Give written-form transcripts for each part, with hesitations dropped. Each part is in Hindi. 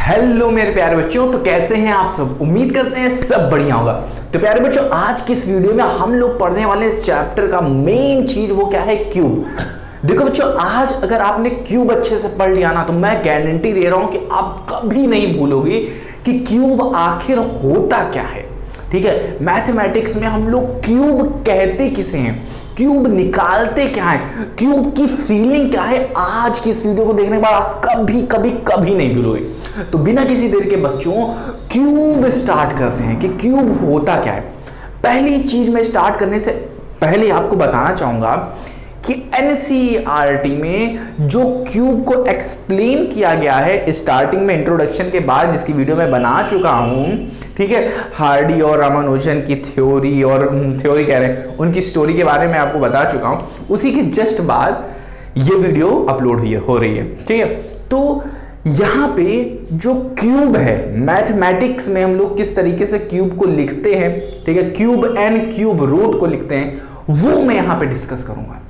हेलो मेरे प्यारे बच्चों, तो कैसे हैं आप सब। उम्मीद करते हैं सब बढ़िया होगा। तो प्यारे बच्चों, आज की इस वीडियो में हम लोग पढ़ने वाले इस चैप्टर का मेन चीज वो क्या है, क्यूब। देखो बच्चों, आज अगर आपने क्यूब अच्छे से पढ़ लिया ना, तो मैं गारंटी दे रहा हूं कि आप कभी नहीं भूलोगे कि क्यूब आखिर होता क्या है। ठीक है, मैथमेटिक्स में हम लोग क्यूब कहते किसे हैं, क्यूब निकालते क्या है, क्यूब की फीलिंग क्या है, आज की इस वीडियो को देखने के बाद आप कभी नहीं भूलोगे। तो बिना किसी देर के बच्चों क्यूब स्टार्ट करते हैं कि क्यूब होता क्या है। पहली चीज में स्टार्ट करने से पहले आपको बताना चाहूंगा कि एनसीईआरटी में जो क्यूब को एक्सप्लेन किया गया है स्टार्टिंग में इंट्रोडक्शन के बाद, जिसकी वीडियो मैं बना चुका हूं, ठीक है, हार्डी और रामानुजन की थ्योरी कह रहे हैं, उनकी स्टोरी के बारे में आपको बता चुका हूं। उसी के जस्ट बाद ये वीडियो अपलोड हो रही है। ठीक है, तो यहां पे जो क्यूब है, मैथमेटिक्स में हम लोग किस तरीके से क्यूब को लिखते हैं, ठीक है, क्यूब एन क्यूब रूट को लिखते हैं, वो मैं यहां पे डिस्कस करूंगा।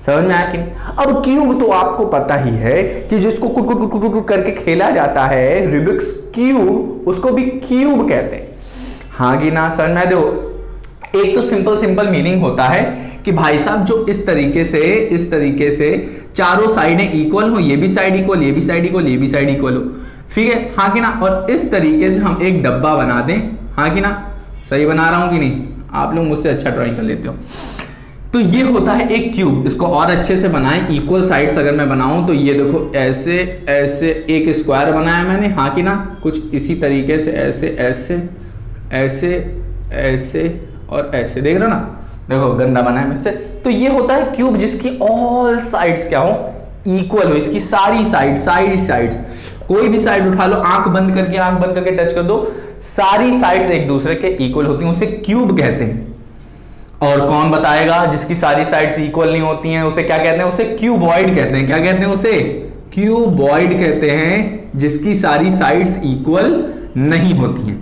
समझ में आया कि नहीं। अब क्यूब तो आपको पता ही है कि जिसको कुट करके खेला जाता है, रूबिक्स क्यूब, उसको भी क्यूब कहते हैं। हाँ कि ना, समझ में। देखो, एक तो सिंपल मीनिंग होता है कि भाई साहब जो इस तरीके से चारों साइडें इक्वल हो, ये भी साइड इक्वल, ये भी साइड इक्वल, ये भी साइड इक्वल हो, ठीक है, हाँ कि ना। और इस तरीके से हम एक डब्बा बना दें, हाँ कि ना। सही बना रहा हूं कि नहीं, आप लोग मुझसे अच्छा ड्राइंग कर लेते हो। तो ये होता है एक क्यूब। इसको और अच्छे से बनाएं, इक्वल साइड्स अगर मैं बनाऊं तो ये देखो ऐसे ऐसे एक स्क्वायर बनाया मैंने, हाँ कि ना, कुछ इसी तरीके से ऐसे ऐसे ऐसे ऐसे और ऐसे, देख रहे हो ना, देखो गंदा बनाया मेरे से। तो ये होता है क्यूब जिसकी ऑल साइड्स क्या हो, इक्वल हो, इसकी सारी साइड्स कोई भी साइड उठा लो, आंख बंद करके टच कर दो, सारी साइड्स एक दूसरे के इक्वल होती हैं, उसे क्यूब कहते हैं। और कौन बताएगा जिसकी सारी साइड्स इक्वल नहीं होती हैं, उसे क्या कहते हैं, उसे क्यूबॉइड कहते हैं। क्या कहते हैं उसे, क्यूबॉइड कहते हैं, जिसकी सारी साइड्स इक्वल नहीं होती हैं।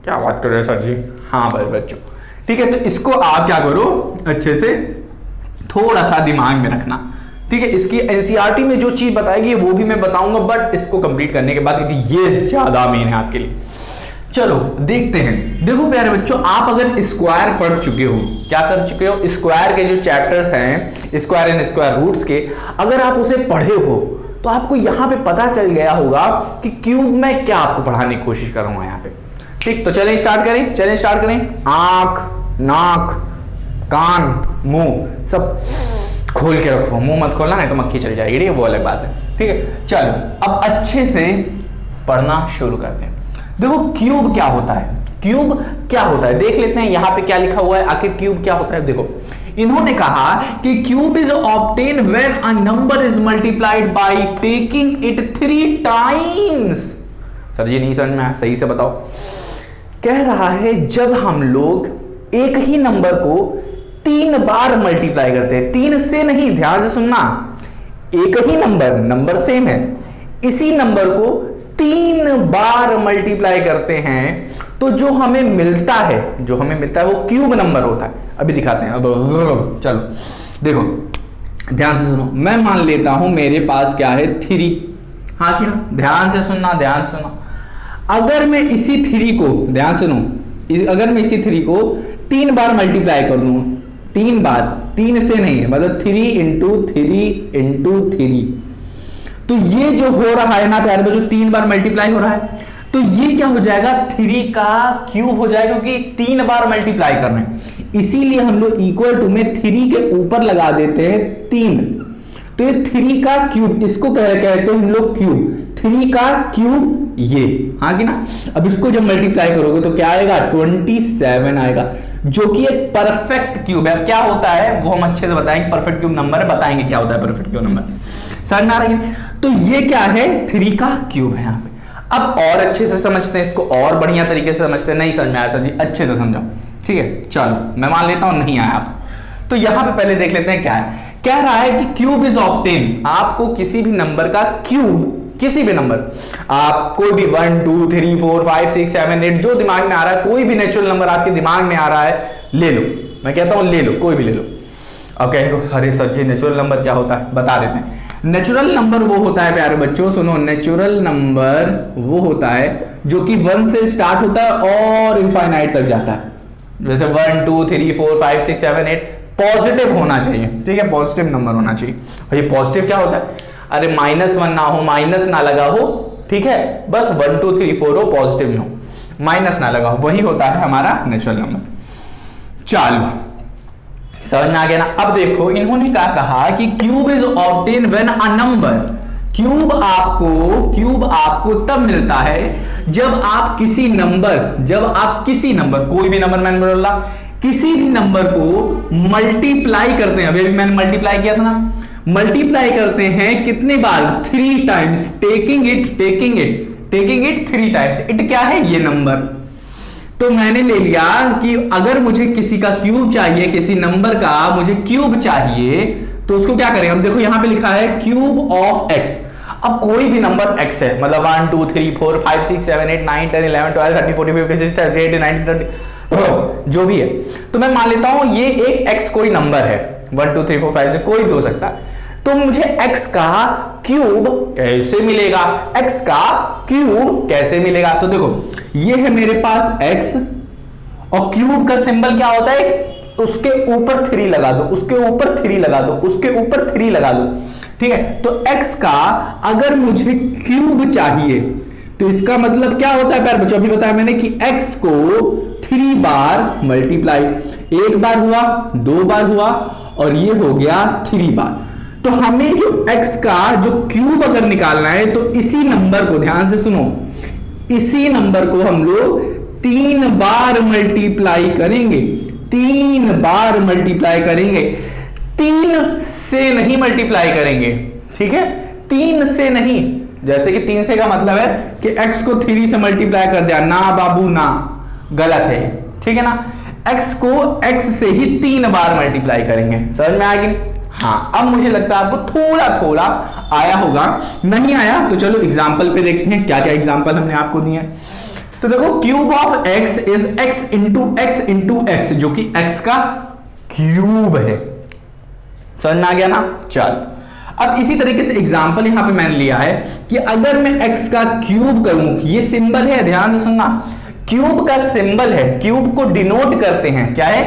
क्या बात कर रहे हैं सर जी। हाँ भाई बच्चों, ठीक है। तो इसको आप क्या करो, अच्छे से थोड़ा सा दिमाग में रखना, ठीक है। इसकी एनसीईआरटी में जो चीज बताएगी वो भी मैं बताऊंगा, बट इसको कंप्लीट करने के बाद, क्योंकि ये ज्यादा मेन है आपके लिए। चलो देखते हैं। देखो प्यारे बच्चों, आप अगर स्क्वायर पढ़ चुके हो, क्या कर चुके हो, स्क्वायर के जो चैप्टर्स हैं, स्क्वायर एंड स्क्वायर रूट्स के, अगर आप उसे पढ़े हो तो आपको यहां पे पता चल गया होगा कि क्यूब में क्या आपको पढ़ाने की कोशिश कर रहा हूं यहां पे। ठीक, तो चलें स्टार्ट करें। आंख, नाक, कान, मुंह सब खोल के रखो, मुंह मत खोलना नहीं तो मक्खी चल जाएगी, ठीक है, वो अलग बात है। ठीक है, चलो अब अच्छे से पढ़ना शुरू करते हैं। देखो क्यूब क्या होता है, देख लेते हैं यहां पे क्या लिखा हुआ है, आखिर क्यूब क्या होता है। देखो, इन्होंने कहा कि cube is obtain when a number is multiplied by taking it 3 times. Sir ji नहीं समझ में आया, सही से बताओ। कह रहा है जब हम लोग एक ही नंबर को 3 बार मल्टीप्लाई करते हैं, 3 से नहीं, ध्यान से सुनना, एक ही नंबर सेम है, इसी नंबर को 3 बार मल्टीप्लाई करते हैं तो जो हमें मिलता है वो क्यूब नंबर होता है। अभी दिखाते हैं। अब चलो देखो, ध्यान से सुनो। मैं मान लेता हूं मेरे पास क्या है, 3, हाँ कि ना, ध्यान से सुनना। अगर मैं इसी 3 को, ध्यान सुनो, अगर मैं इसी 3 को 3 बार मल्टीप्लाई कर दूं, 3 बार, 3 से नहीं, मतलब 3 इंटू 3, तो ये जो हो रहा है ना प्यारे बच्चों, 3 बार मल्टीप्लाई हो रहा है, तो ये क्या हो जाएगा, 3 का क्यूब हो जाएगा, क्योंकि 3 बार मल्टीप्लाई कर रहे हैं। इसीलिए हम लोग इक्वल टू में 3 के ऊपर लगा देते हैं 3, तो ये 3 का क्यूब, इसको कहते हैं हम लोग क्यूब, 3 का क्यूब ये, हाँ कि ना। अब इसको जब मल्टीप्लाई करोगे तो क्या आएगा, 27 आएगा, जो कि एक परफेक्ट क्यूब है। अब क्या होता है वो हम अच्छे से बताएंगे, परफेक्ट क्यूब नंबर है, बताएंगे क्या होता है परफेक्ट क्यूब नंबर, समझ में आ रही है। तो ये क्या है, 3 का क्यूब है यहाँ पे। अब और अच्छे से समझते हैं इसको, और बढ़िया तरीके से समझते हैं। नहीं समझ में आया सर जी, अच्छे से समझाओ, ठीक है। चलो मैं मान लेता हूं नहीं आया आप, तो यहां पे पहले देख लेते हैं क्या है। कह रहा है कि क्यूब इज ऑब्टेन, आपको किसी भी नंबर का क्यूब, किसी भी नंबर, आप कोई भी 1 2 3 4 5 6 7 8 जो दिमाग में आ रहा है, कोई भी नेचुरल नंबर आपके दिमाग में आ रहा है ले लो, मैं कहता हूं ले लो, कोई भी ले लो। ओके, अरे सर जी नेचुरल नंबर क्या होता है बता देते हैं। नेचुरल नंबर वो होता है प्यारे बच्चों, सुनो, नेचुरल नंबर वो होता है जो कि 1 से स्टार्ट होता है और इनफाइनाइट तक जाता है। जैसे 1 2 3 4 5 6 7 8 पॉजिटिव होना चाहिए, ठीक है, पॉजिटिव नंबर होना चाहिए। और ये पॉजिटिव क्या होता है, अरे -1 ना हो, माइनस ना लगा हो, ठीक है, बस 1 2 3 4 हो, पॉजिटिव में हो, माइनस ना लगा हो, वही होता है हमारा नेचुरल नंबर। चलो समझ में आ गया ना। अब देखो इन्होंने क्या कहा कि cube is obtain when a number, cube आपको तब मिलता है जब आप किसी नंबर कोई भी नंबर, मैंने बोला किसी भी नंबर को मल्टीप्लाई करते हैं। अभी मैंने मल्टीप्लाई किया था ना, मल्टीप्लाई करते हैं कितने बार, 3 times, taking it 3 times. It क्या है, ये नंबर। तो मैंने ले लिया कि अगर मुझे किसी का क्यूब चाहिए, किसी नंबर का मुझे क्यूब चाहिए, तो उसको क्या करेंगे, अब देखो यहां पे लिखा है क्यूब ऑफ एक्स। अब कोई भी नंबर x है, मतलब 1 2 3 4 5 6 7 8 9 10 11 12 13 14 15 16 17 18 19 20 जो भी है, तो मैं मान लेता हूं ये एक x कोई नंबर है, 1 2 3 4 5 से कोई भी हो सकता है। तो मुझे x का क्यूब कैसे मिलेगा, x का क्यूब कैसे मिलेगा, तो देखो ये है मेरे पास x और क्यूब का सिंबल क्या होता है, उसके ऊपर 3 लगा दो, उसके ऊपर 3 लगा दो, उसके ऊपर 3 लगा दो, ठीक है। तो x का अगर मुझे क्यूब चाहिए तो इसका मतलब क्या होता है प्यारे बच्चों, अभी बताया मैंने कि x को 3 बार मल्टीप्लाई, 1 बार हुआ, 2 बार हुआ और ये हो गया 3 बार। तो हमें जो x का जो क्यूब अगर निकालना है तो इसी नंबर को ध्यान से सुनो, इसी नंबर को हम लोग 3 बार मल्टीप्लाई करेंगे, 3 बार मल्टीप्लाई करेंगे, 3 से नहीं मल्टीप्लाई करेंगे, ठीक है, 3 से नहीं। जैसे कि 3 से का मतलब है कि x को 3 से मल्टीप्लाई कर दिया, ना बाबू ना, गलत है, ठीक है ना। x को x से ही 3 बार मल्टीप्लाई करेंगे, समझ में आ गई। हाँ, अब मुझे लगता है आपको थोड़ा थोड़ा आया होगा, नहीं आया तो चलो एग्जाम्पल पे देखते हैं क्या क्या एग्जाम्पल हमने आपको दिए। तो देखो cube of x is x into x जो कि x का क्यूब है, समझ में आ गया ना। चल अब इसी तरीके से एग्जाम्पल यहां पे मैंने लिया है कि अगर मैं x का क्यूब करूं, ये सिंबल है, ध्यान से सुनना, क्यूब का सिंबल है, क्यूब को डिनोट करते हैं, क्या है,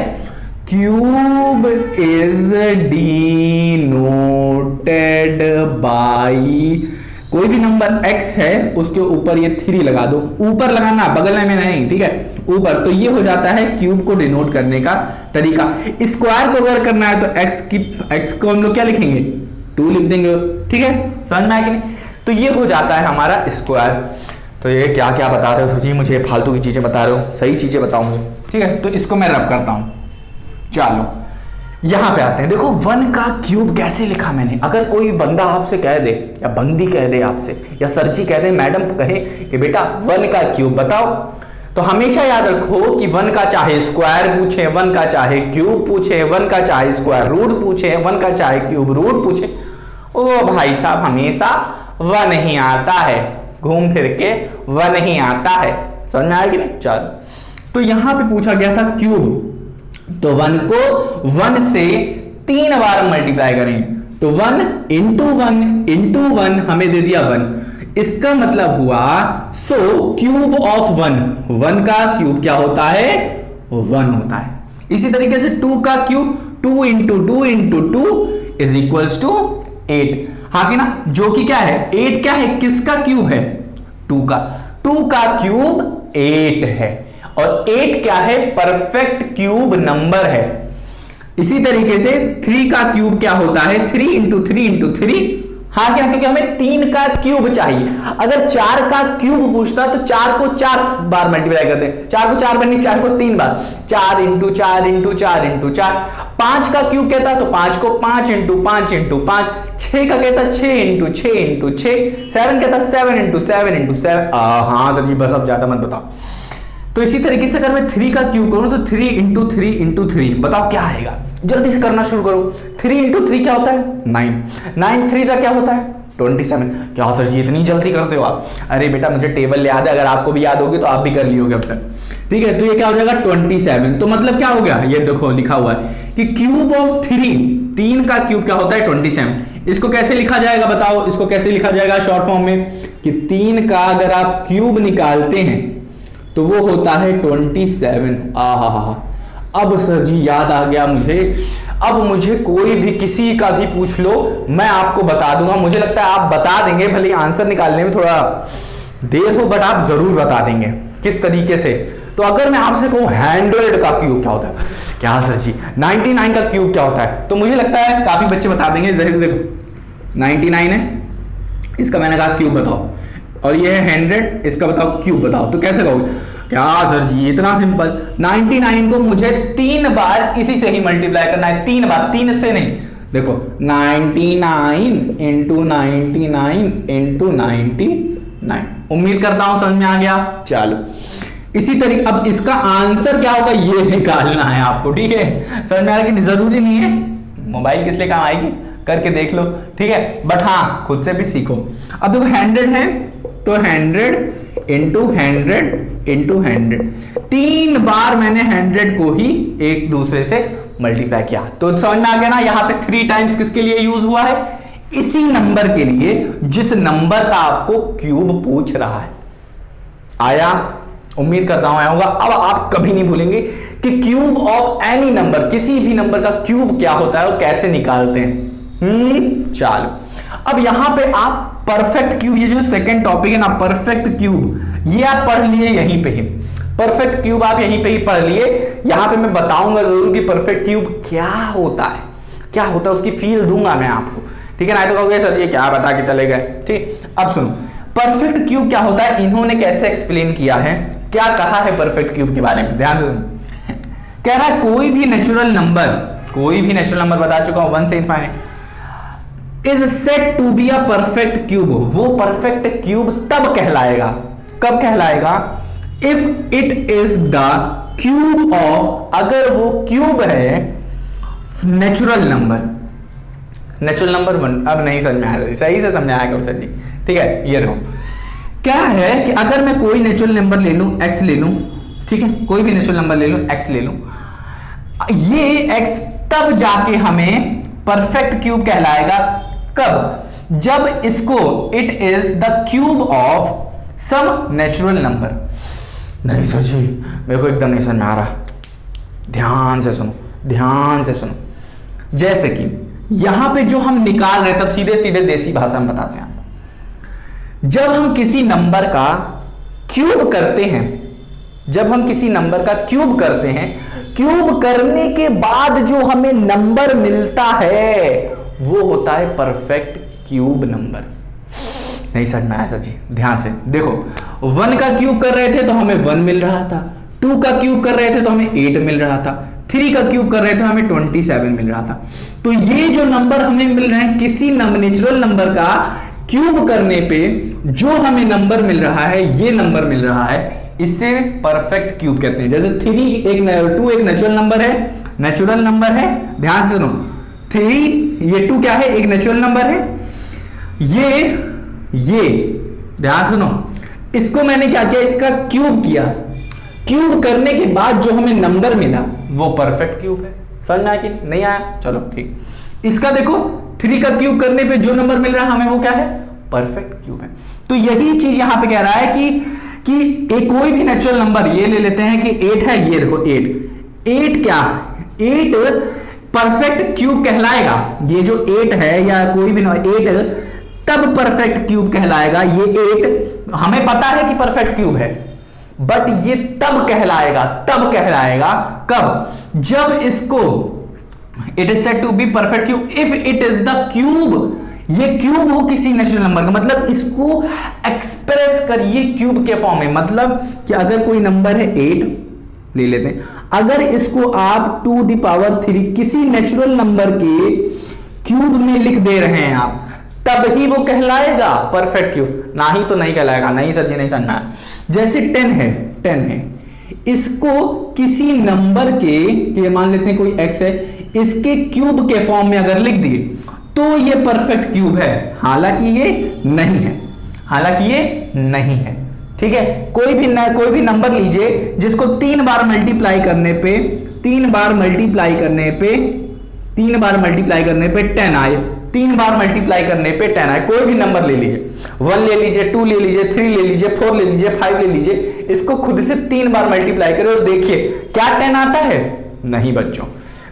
क्यूब इज डिनोटेड बाई, कोई भी नंबर x है उसके ऊपर ये 3 लगा दो, ऊपर लगाना, बगल में नहीं, ठीक है, ऊपर। तो ये हो जाता है क्यूब को डिनोट करने का तरीका। स्क्वायर को अगर करना है तो x को हम लोग क्या लिखेंगे, 2 लिख देंगे, ठीक है, समझ में आया कि नहीं। तो ये हो जाता है हमारा स्क्वायर। तो ये क्या क्या बता रहे हो, सोचिए, मुझे फालतू की चीजें बता रहे हो, सही चीजें बताऊंगे, ठीक है। तो इसको मैं रब करता हूं। चलो यहां पे आते हैं, देखो 1 का क्यूब कैसे लिखा मैंने। अगर कोई बंदा आपसे कह दे या बंदी कह दे आपसे, या सर जी कह दे, मैडम कहे कि बेटा 1 का क्यूब बताओ, तो हमेशा याद रखो कि 1 का चाहे स्क्वायर पूछे, 1 का चाहे क्यूब पूछे, 1 का चाहे स्क्वायर रूट पूछे, 1 का चाहे क्यूब रूट पूछे, ओ भाई साहब हमेशा 1 ही आता है, घूम फिर के 1 ही आता है, समझ में आएगी नहीं। चलो तो यहां पे पूछा गया था क्यूब, तो 1 को 1 से 3 बार मल्टीप्लाई करेंगे, तो 1 इंटू 1 हमें दे दिया 1, इसका मतलब हुआ सो क्यूब ऑफ 1 का क्यूब क्या होता है, 1 होता है। इसी तरीके से 2 का cube 2 into 2 is equals to 8, हाँ कि ना, जो कि क्या है, 8 क्या है, किसका क्यूब है, 2 का क्यूब 8 है, और 8 क्या है, परफेक्ट क्यूब नंबर है। इसी तरीके से 3 का क्यूब क्या होता है, 3 इंटू 3, हाँ क्या, क्योंकि हमें 3 का क्यूब चाहिए। अगर 4 का क्यूब पूछता तो 4 को 4 बार मल्टीप्लाई करते हैं, 4 को 4 बार नहीं, 4 को 3 बार, 4 इंटू 4 इंटू 4 इंटू 4। 5 का क्यूब कहता तो 5 को 5 इंटू 5 इंटू 5। 6 का कहता 6 इंटू 6 इंटू 6। 7 कहता 7 इंटू 7 इंटू 7। हाँ सर जी बस अब ज्यादा मत बताओ। तो इसी तरीके से अगर मैं 3 का क्यूब करूं तो 3 इंटू 3 इंटू 3, बताओ क्या आएगा, जल्दी से करना शुरू करो। 3 इंटू 3 क्या होता है, 9। 9 3 का क्या होता है, 27। क्या सर जी इतनी जल्दी करते हो आप, अरे बेटा मुझे टेबल याद है, अगर आपको भी याद होगी तो आप भी कर लियोगे अब तक, ठीक है, तो ये क्या हो जाएगा 27। तो मतलब क्या हो गया, ये देखो लिखा हुआ है कि क्यूब ऑफ 3 का क्यूब क्या होता है 27। इसको कैसे लिखा जाएगा बताओ, इसको कैसे लिखा जाएगा शॉर्ट फॉर्म में कि 3 का अगर आप क्यूब निकालते हैं तो वो होता है 27। आहा, अब सर जी याद आ गया मुझे। अब मुझे कोई भी किसी का भी पूछ लो, मैं आपको बता दूंगा। मुझे लगता है आप बता देंगे, भले आंसर निकालने में थोड़ा देर हो, बट आप जरूर बता देंगे किस तरीके से। तो अगर मैं आपसे कहूं 100 का क्यूब क्या होता है, क्या सर जी 99 का क्यूब क्या होता है, तो मुझे लगता है काफी बच्चे बता देंगे। देखो 99 है, इसका मैंने कहा क्यूब बताओ, और ये है 100, इसका बताओ क्यूब बताओ। तो कैसे कहोगे, क्या सर जी इतना सिंपल। 99 को मुझे 3 बार इसी से ही मल्टीप्लाई करना है, 3 बार, 3 से नहीं। देखो 99 इंटू 99 इंटू 99। उम्मीद करता हूं समझ में आ गया। चलो इसी तरीके अब इसका आंसर क्या होगा ये निकालना है आपको, ठीक है। समझ में आ रहा है कि जरूरी नहीं है, मोबाइल किस लिए काम आएगी, करके देख लो, ठीक है, बट हाँ खुद से भी सीखो। अब देखो 100 है तो 100 इंटू 100 इंटू 100, 3 बार मैंने 100 को ही एक दूसरे से मल्टीप्लाई किया। तो समझ में आ गया ना, यहां पे 3 टाइम्स किसके लिए यूज हुआ है, इसी नंबर के लिए जिस नंबर का आपको क्यूब पूछ रहा है। आया, उम्मीद करता हूं आया होगा। अब आप कभी नहीं भूलेंगे कि क्यूब ऑफ एनी नंबर, किसी भी नंबर का क्यूब क्या होता है और कैसे निकालते हैं। चलो अब यहां पे आप परफेक्ट क्यूब, ये जो सेकंड टॉपिक है ना परफेक्ट क्यूब, ये आप पढ़ लिए यहीं पे ही। परफेक्ट क्यूब आप यहीं पे ही पढ़ लिए। यहां पे मैं बताऊंगा जरूर कि परफेक्ट क्यूब क्या होता है, क्या होता है उसकी फील दूंगा मैं आपको, ठीक है ना। तो कहोगे सर ये क्या बता के चले गए, ठीक। अब सुनो परफेक्ट क्यूब क्या होता है, इन्होंने कैसे एक्सप्लेन किया है, क्या कहा है परफेक्ट क्यूब के बारे में, ध्यान से सुनो। कह रहा है कोई भी नेचुरल नंबर बता चुका हूं 1 से infinite is set to be a perfect cube. वो परफेक्ट क्यूब तब कहलाएगा, कब कहलाएगा, if it is the cube of, अगर वो क्यूब है नेचुरल नंबर 1। अब नहीं समझ में आया, सही से समझाया करो सर जी, ठीक है। ये देखो क्या है कि अगर मैं कोई नेचुरल नंबर ले लूं, x ले लूं, ठीक है, कोई भी नेचुरल नंबर ले लूं, x ले लूं, ये x तब जाके हमें परफेक्ट क्यूब कहलाएगा, कब, जब इसको it is the cube of some natural number. नहीं सर जी मेरे को एकदम नहीं समझ में आ रहा, ध्यान से सुनो। जैसे कि यहां पे जो हम निकाल रहे, तब सीधे सीधे देसी भाषा में बताते हैं। जब हम किसी नंबर का क्यूब करते हैं, क्यूब करने के बाद जो हमें नंबर मिलता है वो होता है परफेक्ट क्यूब नंबर। नहीं समझ में आया सर जी, ध्यान से देखो। 1 का क्यूब कर रहे थे तो हमें 1 मिल रहा था, 2 का क्यूब कर रहे थे तो हमें 8 मिल रहा था, 3 का क्यूब कर रहे थे हमें 27 मिल रहा था। तो ये जो नंबर हमें मिल रहे हैं किसी नेचुरल नंबर का क्यूब करने पे जो हमें नंबर मिल रहा है, ये नंबर मिल रहा है, इसे परफेक्ट क्यूब कहते हैं। जैसे 2 एक नेचुरल नंबर है, ध्यान से सुनो। 3 ये 2 क्या है, एक नेचुरल नंबर है। ये ध्यान सुनो, इसको मैंने क्या किया, इसका क्यूब किया, क्यूब करने के बाद जो हमें नंबर मिला वो परफेक्ट क्यूब है। समझ में आया कि नहीं आया, चलो ठीक। इसका देखो 3 का क्यूब करने पे जो नंबर मिल रहा है हमें वो क्या है, परफेक्ट क्यूब है। तो यही चीज यहां पे कह रहा है कि एक कोई भी नेचुरल नंबर, ये ले लेते हैं कि 8 है, ये देखो 8 क्या, 8 परफेक्ट क्यूब कहलाएगा। ये जो 8 है या कोई भी 8 तब परफेक्ट क्यूब कहलाएगा। ये 8 हमें पता है कि परफेक्ट क्यूब है, बट ये तब कहलाएगा कब, जब इसको it is said to be perfect cube if it is the cube, ये क्यूब हो किसी नेचुरल नंबर का। मतलब इसको एक्सप्रेस करिए क्यूब के फॉर्म में। मतलब कि अगर कोई नंबर है 8 ले लेते हैं, अगर इसको आप 2 द पावर 3 किसी नेचुरल नंबर के क्यूब में लिख दे रहे हैं आप, तब ही वो कहलाएगा परफेक्ट क्यूब, ना ही तो नहीं कहलाएगा। नहीं सर जी नहीं समझना। जैसे 10 है, इसको किसी नंबर के मान लेते हैं कोई x है, इसके क्यूब के फॉर्म में अगर लिख दिए तो ये परफेक्ट क्यूब है, हालांकि ये नहीं है, ठीक है, कोई भी नंबर लीजिए जिसको 3 बार मल्टीप्लाई करने पे 10 आए, 3 बार मल्टीप्लाई करने पे 10 आए। कोई भी नंबर ले लीजिए, 1 ले लीजिए, 2 ले लीजिए, 3 ले लीजिए, 4 ले लीजिए, 5 ले लीजिए, इसको खुद से 3 बार मल्टीप्लाई करें और देखिए क्या 10 आता है? नहीं बच्चों,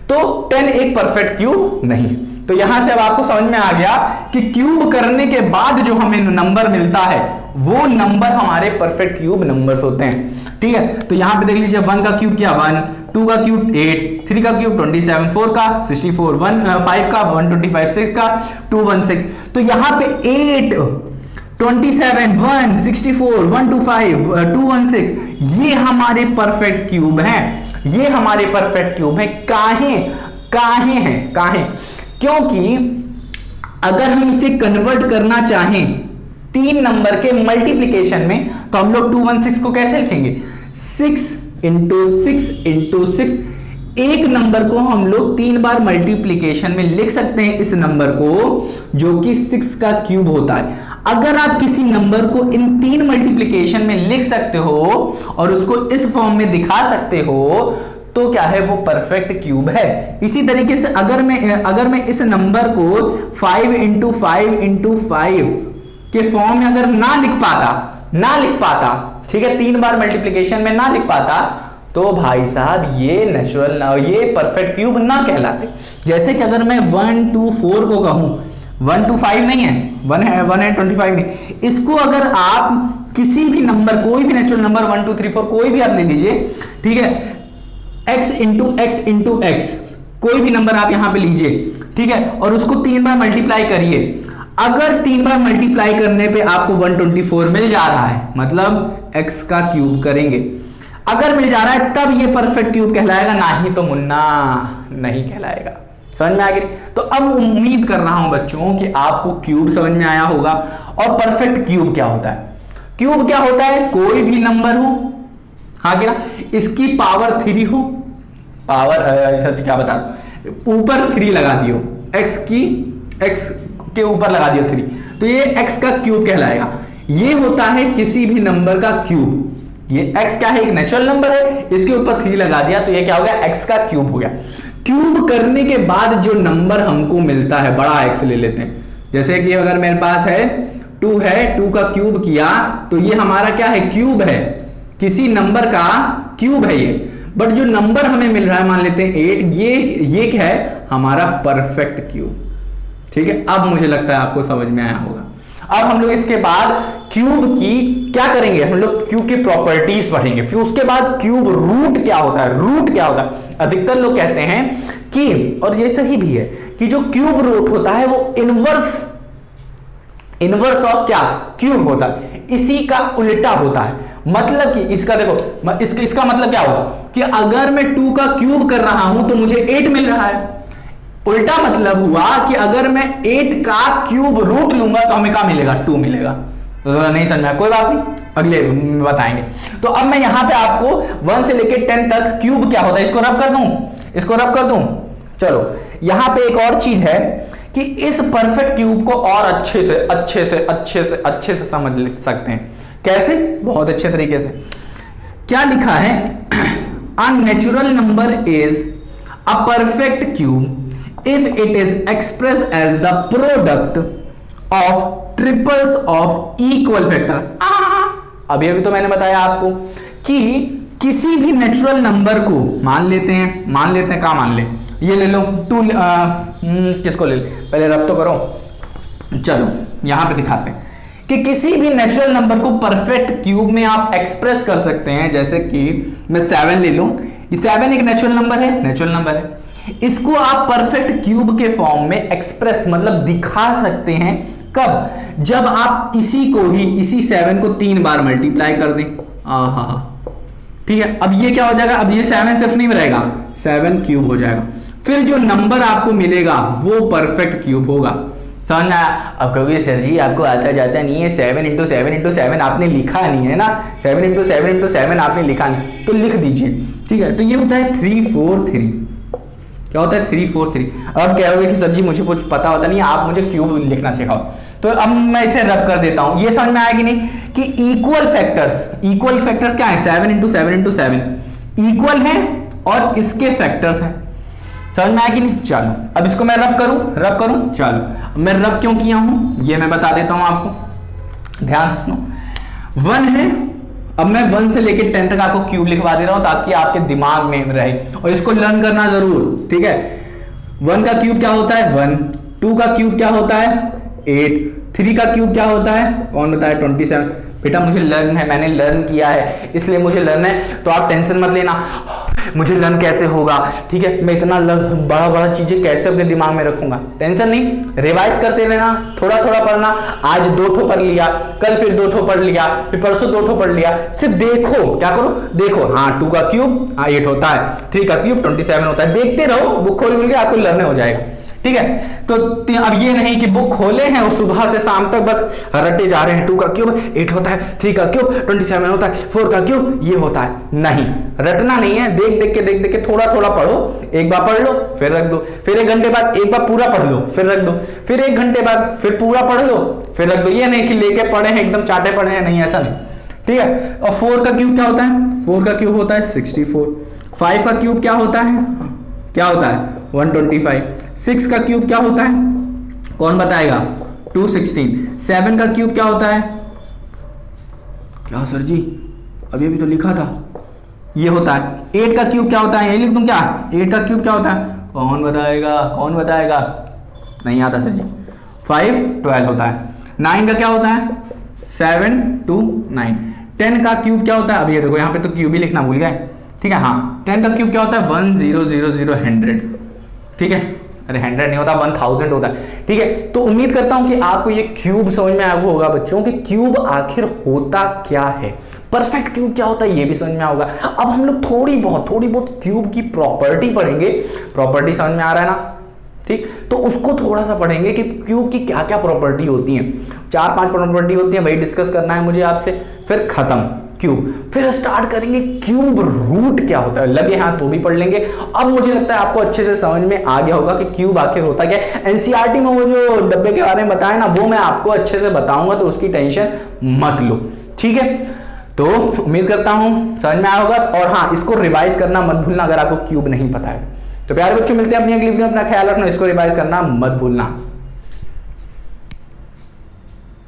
तो 10 एक परफेक्ट क्यूब नहीं। तो यहां से अब आपको समझ में आ गया कि क्यूब करने के बाद जो हमें नंबर मिलता है वो नंबर हमारे परफेक्ट क्यूब नंबर्स होते हैं। ठीक है, तो यहां पे देख लीजिए 1 का क्यूब क्या 1, 2 का क्यूब 8, 3 का क्यूब 27, 4 का 64, 5 का 125, 6 का 216। तो यहां पे 8, 27, 1, 64, 125, 216 ये हमारे परफेक्ट क्यूब हैं, ये हमारे परफेक्ट क्यूब हैं। काहे हैं? क्योंकि अगर हम इसे कन्वर्ट करना चाहें 3 नंबर के मल्टीप्लिकेशन में तो हम लोग 216 को कैसे लिखेंगे? 6 × 6 × 6। एक नंबर को हम लोग 3 बार मल्टीप्लिकेशन में लिख सकते हैं इस नंबर को, जो कि 6 का क्यूब होता है। अगर आप किसी नंबर को इन 3 मल्टीप्लिकेशन में लिख सकते हो और उसको इस फॉर्म में दिखा सकते हो तो क्या है? वो परफेक्ट क्यूब है। इसी तरीके से अगर मैं इस नंबर को 5 × 5 × 5 के फॉर्म में अगर ना लिख पाता, ठीक है, 3 बार मल्टीप्लिकेशन में ना लिख पाता, तो भाई साहब ये परफेक्ट क्यूब ना कहलाते। जैसे कि अगर मैं 1 2 4 को कहूं, 1 2 5 नहीं है, 1 है 25 नहीं, इसको अगर आप किसी भी नंबर, कोई भी नेचुरल नंबर 1 2 3 4 कोई भी आप ले लीजिए, ठीक है, x × x कोई भी नंबर आप यहां पे लीजिए, ठीक है, और उसको 3 बार मल्टीप्लाई करिए। अगर 3 बार मल्टीप्लाई करने पे आपको 124 मिल जा रहा है, मतलब x का क्यूब करेंगे, अगर मिल जा रहा है तब ये परफेक्ट क्यूब कहलाएगा, ना ही तो मुन्ना नहीं कहलाएगा। समझ में आ गई? तो अब उम्मीद कर रहा हूं बच्चों कि आपको क्यूब समझ में आया होगा। और परफेक्ट क्यूब क्या होता है? क्यूब क्या होता है? कोई भी नंबर हो, हाँ क्या, इसकी पावर 3 हो, क्या बता रहा हूं, ऊपर 3 लगा दियो, x के ऊपर लगा दियो 3, तो ये x का क्यूब कहलाएगा। ये होता है किसी भी नंबर का क्यूब। ये x क्या है? एक नेचुरल नंबर है, इसके ऊपर 3 लगा दिया तो ये क्या हो गया? x का क्यूब हो गया। क्यूब करने के बाद जो नंबर हमको मिलता है, बड़ा x ले लेते हैं, जैसे कि अगर मेरे पास है 2 है, 2 का क्यूब किया तो ये हमारा क्या है? क्यूब है, किसी नंबर का क्यूब है ये। बट जो नंबर हमें मिल रहा है, मान लेते हैं 8, ये क्या है? हमारा परफेक्ट क्यूब। ठीक है, अब मुझे लगता है आपको समझ में आया होगा। अब हम लोग इसके बाद क्यूब की क्या करेंगे? हम लोग क्यूब की प्रॉपर्टीज पढ़ेंगे। फिर उसके बाद क्यूब रूट क्या होता है? रूट क्या होता है? अधिकतर लोग कहते हैं कि, और ये सही भी है, कि जो क्यूब रूट होता है वो इनवर्स ऑफ क्या? क्यूब होता है, इसी का उल्टा होता है। मतलब कि इसका देखो, इसका मतलब क्या होगा कि अगर मैं 2 का क्यूब कर रहा हूं तो मुझे 8 मिल रहा है। उल्टा मतलब हुआ कि अगर मैं 8 का क्यूब रूट लूंगा तो हमें क्या मिलेगा? 2 मिलेगा। तो नहीं समझ में, कोई बात नहीं, अगले बताएंगे। तो अब मैं यहां पे आपको 1 से लेकर 10 तक क्यूब क्या होता है इसको रब कर दूं। चलो, यहां पे एक और चीज है कि इस परफेक्ट क्यूब को और अच्छे से समझ सकते हैं। कैसे? बहुत अच्छे तरीके से। क्या लिखा है? A natural number is a perfect cube if it is express as the product of triples of equal factor. अभी तो मैंने बताया आपको कि किसी भी नेचुरल नंबर को मान लेते हैं क्या मान ले, ये ले लो 2, किसको ले, पहले रब तो करो। चलो यहां पे दिखाते हैं कि किसी भी नेचुरल नंबर को परफेक्ट क्यूब में आप एक्सप्रेस कर सकते हैं। जैसे कि मैं 7 ले लूं, ये 7 एक नेचुरल नंबर है, इसको आप परफेक्ट क्यूब के फॉर्म में एक्सप्रेस मतलब दिखा सकते हैं। कब? जब आप इसी 7 को 3 बार मल्टीप्लाई कर दें। ठीक है, अब ये क्या हो जाएगा? अब ये 7 सिर्फ नहीं रहेगा, 7 क्यूब हो जाएगा। फिर जो नंबर आपको मिलेगा वो परफेक्ट क्यूब होगा। समझ में आया? अब कहोगे सर जी आपको आता जाता नहीं है, 7 × 7 × 7 आपने लिखा नहीं है ना, 7 × 7 × 7 आपने लिखा नहीं, तो लिख दीजिए। ठीक है, तो ये होता है 3 4 3। क्या होता है? 3 4 3। अब कहोगे कि सर जी मुझे कुछ पता होता नहीं, आप मुझे क्यूब लिखना सिखाओ। तो अब मैं इसे रब कर देता हूं, ये समझ में आया कि नहीं कि इक्वल फैक्टर्स क्या है, 7 इंटू 7 इंटू 7 इक्वल है और इसके फैक्टर्स हैं। समझ में आया कि नहीं? चलो अब इसको मैं रब करूं। चलो मैं रब क्यों किया हूं ये मैं बता देता हूं आपको, ध्यान से सुनो। 1 है, अब मैं 1 से लेकर 10 तक आपको क्यूब लिखवा दे रहा हूं ताकि आपके दिमाग में रहे और इसको लर्न करना जरूर, ठीक है। 1 का क्यूब क्या होता है 1, 2 का क्यूब क्या होता है 8, 3 का क्यूब क्या होता है कौन बताए 27। बेटा मुझे लर्न है, मैंने लर्न किया है इसलिए मुझे लर्न है, तो आप टेंशन मत लेना मुझे लर्न कैसे होगा, ठीक है, मैं इतना बड़ा चीजें कैसे अपने दिमाग में रखूंगा, टेंशन नहीं, रिवाइज करते रहना, थोड़ा थोड़ा पढ़ना। आज 2 ठो पढ़ लिया, कल फिर 2 ठो पढ़ लिया, फिर परसों 2 ठो पढ़ लिया, सिर्फ देखो, क्या करो देखो, हाँ 2 का क्यूब 8 होता है, 3 का क्यूब 27 होता है, देखते रहो, बुक खोल के आपको लर्न हो जाएगा, ठीक है। तो अब ये नहीं कि बुक खोले हैं और सुबह से शाम तक बस रटे जा रहे हैं, 2 का क्यूब 8 होता है, 3 का क्यूब 27 होता है, 4 का क्यूब ये होता है, नहीं, रटना नहीं है, देख देख के थोड़ा थोड़ा पढ़ो, एक बार पढ़ लो फिर रख दो, फिर 1 घंटे बाद एक बार पूरा पढ़ लो फिर रख दो, फिर 1 घंटे बाद फिर पूरा पढ़ लो फिर रख दो। ये नहीं कि लेके पढ़े हैं एकदम चाटे पढ़े हैं, नहीं ऐसा नहीं, ठीक है। और 4 का क्यूब क्या होता है 4 का क्यूब होता है 64, 5 का क्यूब क्या होता है 125, 6 का क्यूब क्या होता है कौन बताएगा 216, 7 का क्यूब क्या होता है क्या सर जी अभी तो लिखा था ये होता है, 8 का क्यूब क्या होता है ये लिख दूं क्या 8 का क्यूब क्या होता है कौन बताएगा नहीं आता सर जी 5 12 होता है, 9 का क्या होता है 7 2 9, 10 का क्यूब क्या होता है, अब ये देखो यहाँ पे तो क्यूब ही लिखना भूल गए, ठीक है। हाँ 10 का क्यूब क्या होता है 1000100, ठीक है, अरे 100 नहीं होता 1000 होता है, ठीक है। तो उम्मीद करता हूं कि आपको ये क्यूब समझ में आया होगा बच्चों कि क्यूब आखिर होता क्या है, परफेक्ट क्यूब क्या होता है ये भी समझ में होगा। अब हम लोग थोड़ी बहुत क्यूब की प्रॉपर्टी पढ़ेंगे, प्रॉपर्टी समझ में आ रहा है ना, ठीक, तो उसको थोड़ा सा पढ़ेंगे कि क्यूब की क्या क्या प्रॉपर्टी होती है, 4-5 प्रॉपर्टी होती है, वही डिस्कस करना है मुझे आपसे, फिर खत्म क्यूब, फिर स्टार्ट करेंगे क्यूब रूट क्या होता है, लगे हाथ वो भी पढ़ लेंगे। अब मुझे लगता है आपको अच्छे से समझ में आ गया होगा कि क्यूब आखिर होता क्या है। एनसीईआरटी में वो जो डब्बे के बारे में बताया ना वो मैं आपको अच्छे से बताऊंगा, तो उसकी टेंशन मत लो, ठीक है। तो उम्मीद करता हूं समझ में आया होगा, और हाँ इसको रिवाइज करना मत भूलना अगर आपको क्यूब नहीं पता है। तो प्यारे बच्चों मिलते हैं अपनी अगली वीडियो में, अपना ख्याल रखना, इसको रिवाइज करना मत भूलना।